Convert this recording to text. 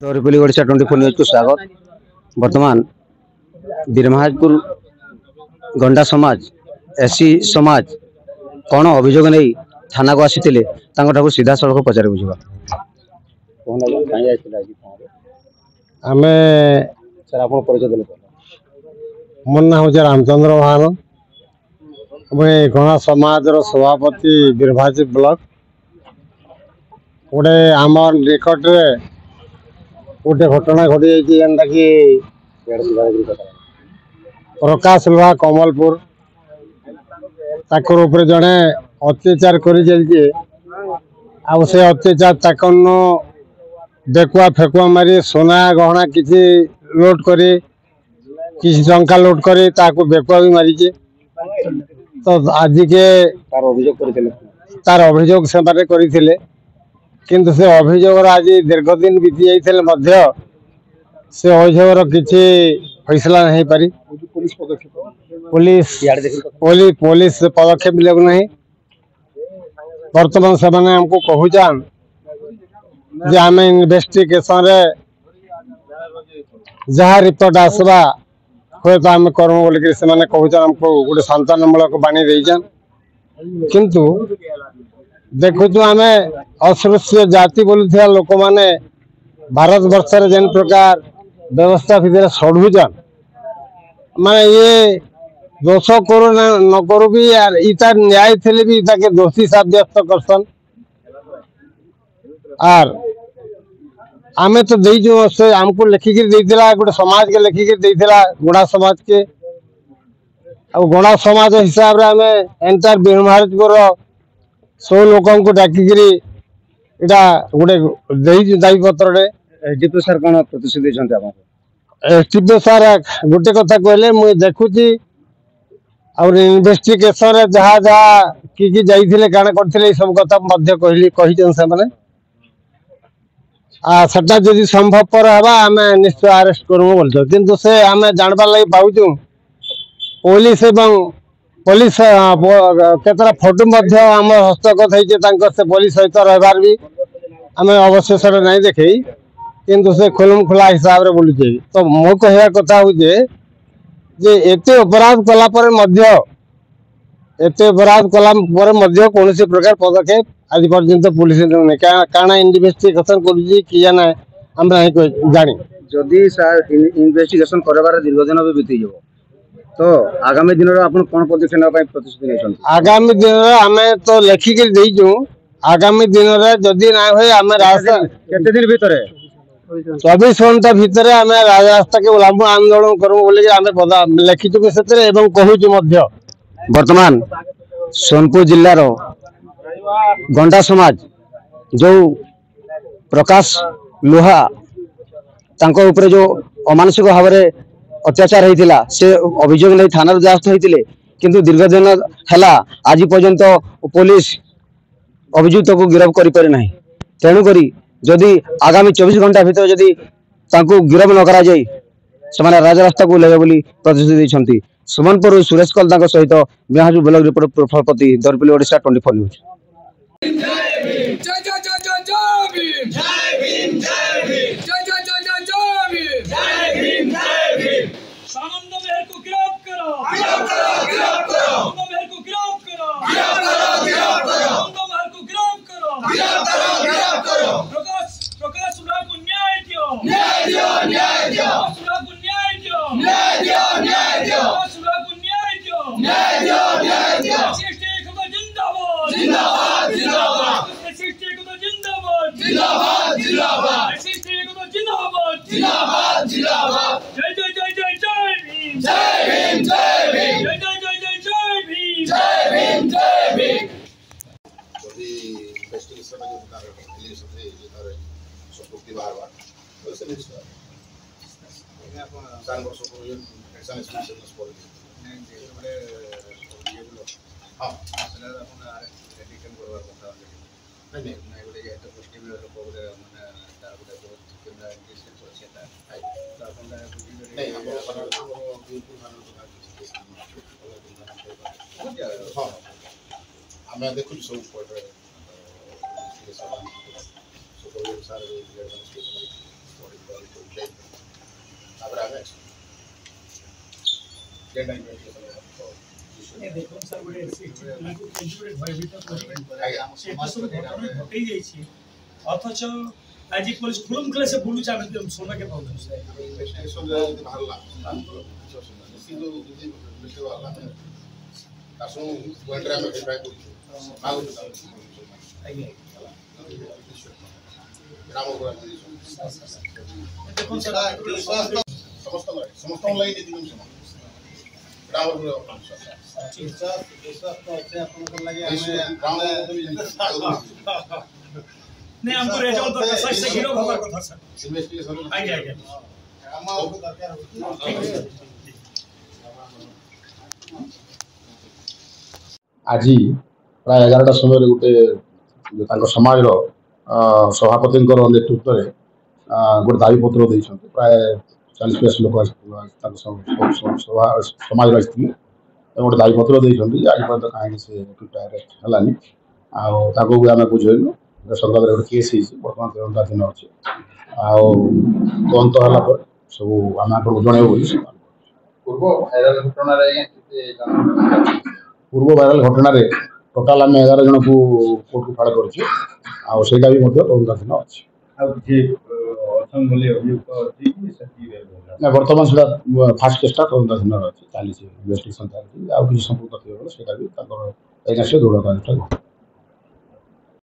तो Republic Odisha 24 news को स्वागत। वर्तमान बीरमहाजपुर गंडा समाज एससी समाज कौन अभियोग नहीं थाना को आसी सीधा सड़क पचार बुझा आम सर आप परिचय देते मो ना हूँ रामचंद्र महान मुझे गणा समाज सभापति बीरभाज ब्लॉक गोटे आम निकट गोटे घटना घटी जाता कि प्रकाश लुहा कमलपुर ताकर जड़े अत्याचार कर अत्याचार ताकन बेकुआ फेकुआ मारी सोना गहना किसी लोड करी किसी टंका लोड करी ताको बेकुआ भी मारी तो आज के तार अभियोग से किंतु से अभियोग आज दीर्घ दिन बीती जाते से अभियोग किसी फैसला नहीं पारी पुलिस पदक्षेप ले बर्तमान से हमको कहूचान जे आम इन्वेस्टिगेशन रे जहाँ रिपोर्ट आसवा हुए तो आम करूँ बोल कहूचन हमको गोटे सांत्वनामूलक बाणी देचन किंतु देखु आम अस्पृश्य जाति बोलुवा लोक मैंने भारत वर्ष जेन प्रकार व्यवस्था भितर सड़ुचन माने ये दोष करू न करू भी यार इता न्याय थे भी इताके दोषी साब्यस्त करसन आर आमे तो देजु से हमको लिखिक गोटे समाज के लिखिक गुणा समाज के गुणा समाज हिसाब रे आमे एंटायर बीरमहाजपुर 100 लोक को डाकिकी इटा गोटे दायी पत्र एसडीपी सर कौन प्रतिश्रुति एसडीपी सर गोटे कथा कहले मुझे देखुची और इन्वेस्टिगेशन जहाँ जहाँ कि जाइए काण करते सब कथा कहली से मैंने सेटा जदि संभवपर हवा आम निश्चय अरेस्ट करूँ बोलते किंतु से आम जानबार लगे पाचु पुलिस एवं पुलिस केतरा फोटो आम हस्तगत होती से पुलिस सहित रहार भी आम अवशेष नहीं देखे किंतु से खुलम खुला हिसाब से बोलुचे तो मो कह कथा हूँ जे एते अपराध कलापर एते अपराध कलापर कौन प्रकार पदक्षेप आज पर्यंत पुलिस काना इन्वेस्टिगेशन कर जानी जदि इन्वेस्टिगेशन करबार दीर्घ दिन भी बीती जाव तो आगामी दिन में आप कौन पदक्षेप ना प्रतिश्रुति नहीं आगामी दिन में आम तो लिखिक देचु आगामी दिन में जदि ना हुए आम रास्ता केते दिन भीतर 24 घंटा भितर आम राजरास्ता के उल्लंघन आंदोलन करूँ बोल लिखिचु से कहूँ वर्तमान सोनपुर जिलार गंडा समाज जो प्रकाश लुहा तांको ऊपर जो अमानसिक भाव में अत्याचार होता से अभियोग नहीं थाना द्वारस्थ होते किंतु दीर्घ दिन है आज पर्यंत पुलिस अभियुक्त को गिरफ्त कर तेणुक जदि आगामी 24 घंटा भीतर जदि गिरफ्त न करा जाए से राजरास्ता को ले प्रतिश्रुति देते सुमनपुर सुरेश कल सहित Birmahajpur block report Prafulla Darpalli Odisha 24 news. देखु सब ଆମେ ଯେନ୍ଟା ଇନଭେଷ୍ଟିଗେସନ देखो सर गोटे पिलाକୁ କେମିତି ଗୋଟେ ଭୟଭୀତ କରି ଆଜ୍ଞା ସେଟା ସବୁ ଘଟଣା ଘଟେଇ ଯାଇଛି ଅଥଚ ଆଜି ପୋଲିସ ଖୁଲମ ଖୁଲା ସେ ବୁଲୁଛି ଆମେ ଶୁଣିବାକୁ ପାଉଛୁ ଇନଭେଷ୍ଟିଗେସନ ଯଦି ବାହାରିଲା ନିଶ୍ଚିତ ଯଦି ବେଶୀ ବାହାରିଲା ତାକୁ ପଏଣ୍ଟରେ ଆମେ ଭେରିଫାଇ କରୁଛୁ ମାଗୁଛୁ ଆଜ୍ଞା ଗ୍ରାମ ଦେଖନ୍ତୁ ସାର୍ ସମସ୍ତଙ୍କ ଲାଗି ନୀତି ନିୟମ ସମାନ ଗ୍ରାମ नहीं हमको रह जाओ तो सच से हीरो भगवान को था सर इन्वेस्टिगेशन आगे आगे आज प्राय 11टा समय गोटे समाज सभापति नेतृत्व में गोटे दाबीपत्र देते प्राय 40-50 लोक समाज आसते गोटे दाबीपत्र देते आज पर्यटन कहीं से अरेस्ट है आम बुझेलु सरकार गोटे केस बर्तमान तदंताधीन अच्छे तदंत है सब आम आपको जनइबू पूर्व भाइराल घटना टोटाल आम 11 जन को कोर्ट को फाड़ कर तदंताधीन अच्छे बर्तमान से फास्ट केसटा तदंताधीन अच्छे चली इन्वेस्टिगेशन चलती आउ किसी संपुक्त थे दृढ़